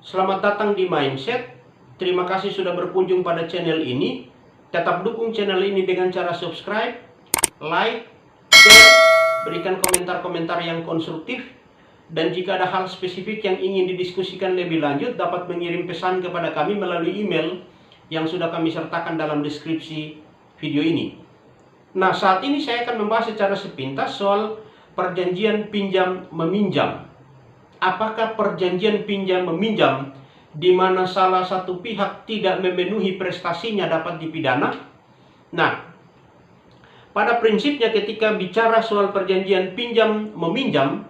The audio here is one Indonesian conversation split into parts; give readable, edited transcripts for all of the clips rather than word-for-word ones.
Selamat datang di Mindset. Terima kasih sudah berkunjung pada channel ini. Tetap dukung channel ini dengan cara subscribe, like, share, berikan komentar-komentar yang konstruktif. Dan jika ada hal spesifik yang ingin didiskusikan lebih lanjut, dapat mengirim pesan kepada kami melalui email yang sudah kami sertakan dalam deskripsi video ini. Nah, saat ini saya akan membahas secara sepintas soal perjanjian pinjam-meminjam. Apakah perjanjian pinjam-meminjam di mana salah satu pihak tidak memenuhi prestasinya dapat dipidana? Nah, pada prinsipnya ketika bicara soal perjanjian pinjam-meminjam,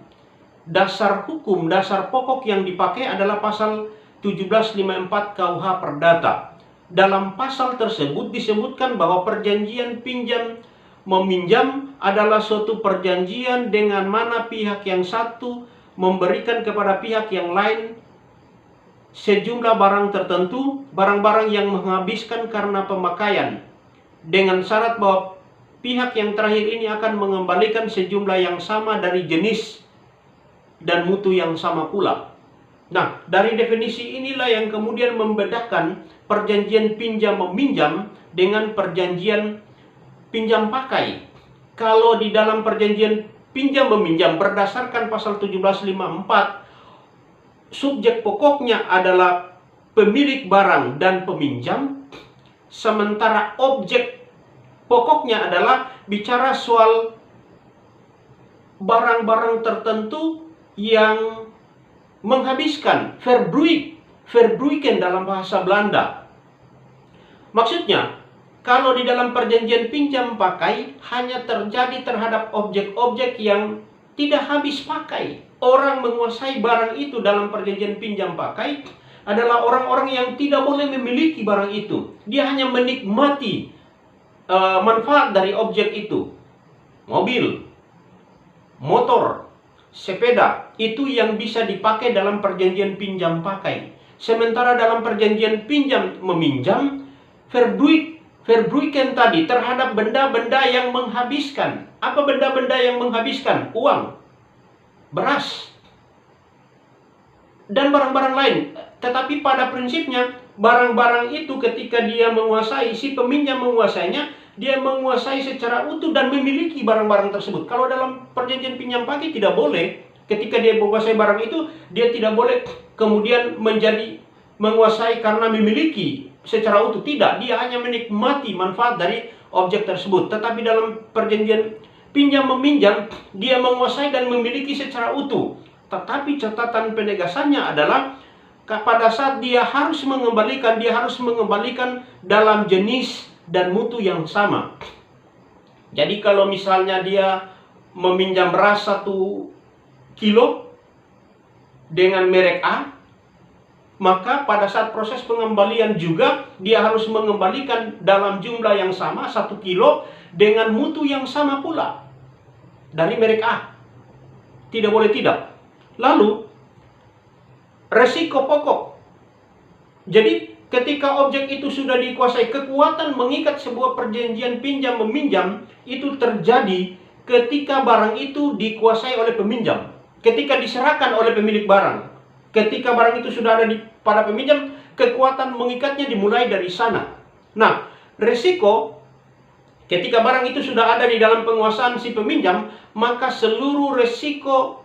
dasar hukum, dasar pokok yang dipakai adalah pasal 1754 KUH Perdata. Dalam pasal tersebut disebutkan bahwa perjanjian pinjam-meminjam adalah suatu perjanjian dengan mana pihak yang satu memberikan kepada pihak yang lain sejumlah barang tertentu, barang-barang yang menghabiskan karena pemakaian, dengan syarat bahwa pihak yang terakhir ini akan mengembalikan sejumlah yang sama dari jenis dan mutu yang sama pula. Nah, dari definisi inilah yang kemudian membedakan perjanjian pinjam-meminjam dengan perjanjian pinjam pakai. Kalau di dalam perjanjian pinjam-meminjam berdasarkan pasal 1754, subjek pokoknya adalah pemilik barang dan peminjam, sementara objek pokoknya adalah bicara soal barang-barang tertentu yang menghabiskan, verbruiken dalam bahasa Belanda. Maksudnya, kalau di dalam perjanjian pinjam pakai hanya terjadi terhadap objek-objek yang tidak habis pakai. Orang menguasai barang itu dalam perjanjian pinjam pakai adalah orang-orang yang tidak boleh memiliki barang itu. Dia hanya menikmati manfaat dari objek itu. Mobil, motor, sepeda, itu yang bisa dipakai dalam perjanjian pinjam pakai. Sementara dalam perjanjian pinjam meminjam, verbruiken tadi terhadap benda-benda yang menghabiskan. Apa benda-benda yang menghabiskan? Uang, beras, dan barang-barang lain. Tetapi pada prinsipnya, barang-barang itu ketika dia menguasai, si peminjam menguasainya, dia menguasai secara utuh dan memiliki barang-barang tersebut. Kalau dalam perjanjian pinjam pakai tidak boleh. Ketika dia menguasai barang itu, dia tidak boleh kemudian menjadi menguasai karena memiliki secara utuh. Tidak, dia hanya menikmati manfaat dari objek tersebut. Tetapi dalam perjanjian pinjam-meminjam, dia menguasai dan memiliki secara utuh. Tetapi catatan penegasannya adalah pada saat dia harus mengembalikan dalam jenis dan mutu yang sama. Jadi kalau misalnya dia meminjam beras 1 kilo dengan merek A, maka pada saat proses pengembalian juga dia harus mengembalikan dalam jumlah yang sama 1 kilo dengan mutu yang sama pula dari merek A. Tidak boleh tidak. Lalu resiko pokok. Jadi ketika objek itu sudah dikuasai, kekuatan mengikat sebuah perjanjian pinjam-meminjam itu terjadi ketika barang itu dikuasai oleh peminjam. Ketika diserahkan oleh pemilik barang. Ketika barang itu sudah ada pada peminjam, kekuatan mengikatnya dimulai dari sana. Nah, resiko ketika barang itu sudah ada di dalam penguasaan si peminjam, maka seluruh resiko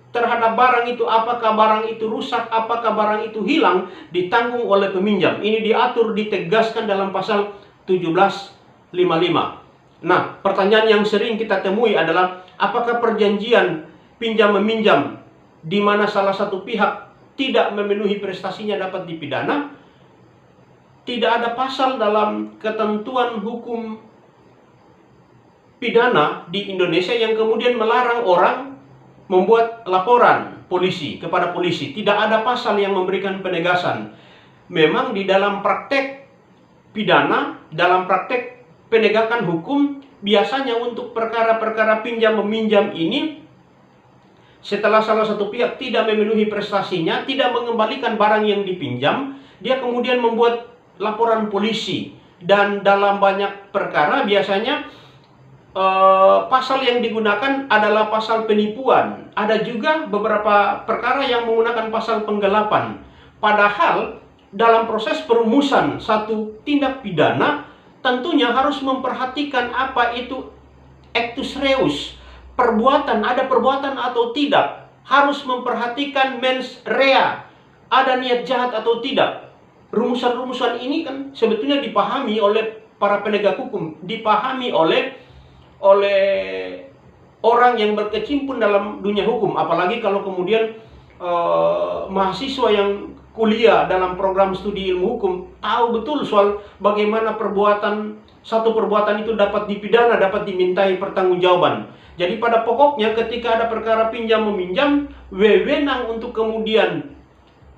terhadap barang itu, apakah barang itu rusak, apakah barang itu hilang, ditanggung oleh peminjam. Ini diatur, ditegaskan dalam pasal 1755. Nah, pertanyaan yang sering kita temui adalah, apakah perjanjian pinjam-meminjam di mana salah satu pihak tidak memenuhi prestasinya dapat dipidana? Tidak ada pasal dalam ketentuan hukum pidana di Indonesia yang kemudian melarang orang membuat laporan polisi kepada polisi. Tidak ada pasal yang memberikan penegasan. Memang di dalam praktek pidana, dalam praktek penegakan hukum, biasanya untuk perkara-perkara pinjam-meminjam ini, setelah salah satu pihak tidak memenuhi prestasinya, tidak mengembalikan barang yang dipinjam, dia kemudian membuat laporan polisi. Dan dalam banyak perkara biasanya pasal yang digunakan adalah pasal penipuan. Ada juga beberapa perkara yang menggunakan pasal penggelapan. Padahal dalam proses perumusan satu tindak pidana tentunya harus memperhatikan apa itu actus reus, perbuatan, ada perbuatan atau tidak. Harus memperhatikan mens rea, ada niat jahat atau tidak. Rumusan-rumusan ini kan sebetulnya dipahami oleh para penegak hukum, dipahami oleh orang yang berkecimpung dalam dunia hukum. Apalagi kalau kemudian mahasiswa yang kuliah dalam program studi ilmu hukum tahu betul soal bagaimana satu perbuatan itu dapat dipidana, dapat dimintai pertanggungjawaban. Jadi pada pokoknya ketika ada perkara pinjam meminjam, wewenang untuk kemudian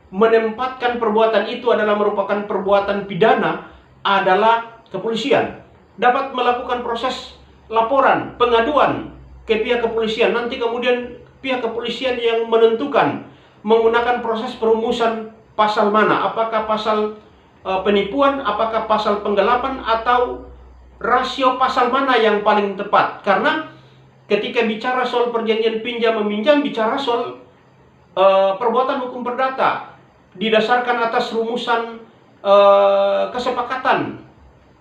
menempatkan perbuatan itu adalah merupakan perbuatan pidana adalah kepolisian. Dapat melakukan proses laporan, pengaduan ke pihak kepolisian. Nanti kemudian pihak kepolisian yang menentukan menggunakan proses perumusan pasal mana. Apakah pasal penipuan, apakah pasal penggelapan, atau rasio pasal mana yang paling tepat. Karena ketika bicara soal perjanjian pinjam meminjam, bicara soal perbuatan hukum perdata didasarkan atas rumusan kesepakatan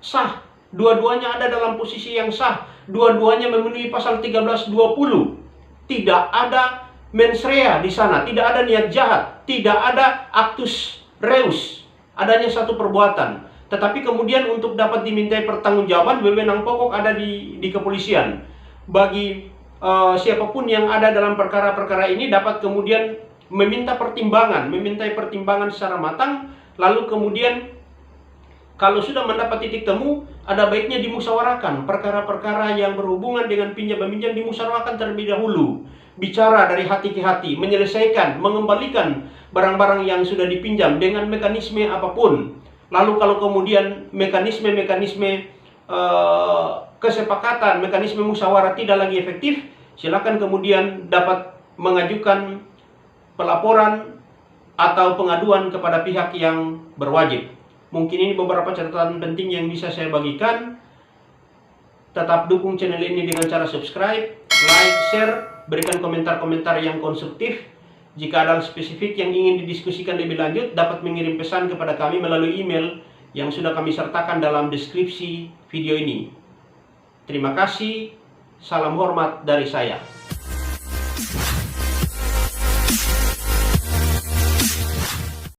sah. Dua-duanya ada dalam posisi yang sah, dua-duanya memenuhi pasal 1320. Tidak ada mens rea di sana, tidak ada niat jahat, tidak ada actus reus, adanya satu perbuatan. Tetapi kemudian untuk dapat dimintai pertanggungjawaban, wewenang pokok ada di kepolisian. Bagi siapapun yang ada dalam perkara-perkara ini dapat kemudian memintai pertimbangan secara matang, lalu kemudian kalau sudah mendapat titik temu, ada baiknya dimusyawarahkan perkara-perkara yang berhubungan dengan pinjam meminjam, dimusyawarahkan terlebih dahulu. Bicara dari hati ke hati, menyelesaikan, mengembalikan barang-barang yang sudah dipinjam dengan mekanisme apapun. Lalu kalau kemudian mekanisme kesepakatan, mekanisme musyawarah tidak lagi efektif, silakan kemudian dapat mengajukan pelaporan atau pengaduan kepada pihak yang berwajib. Mungkin ini beberapa catatan penting yang bisa saya bagikan. Tetap dukung channel ini dengan cara subscribe, like, share, berikan komentar-komentar yang konstruktif. Jika ada hal spesifik yang ingin didiskusikan lebih lanjut, dapat mengirim pesan kepada kami melalui email yang sudah kami sertakan dalam deskripsi video ini. Terima kasih, salam hormat dari saya.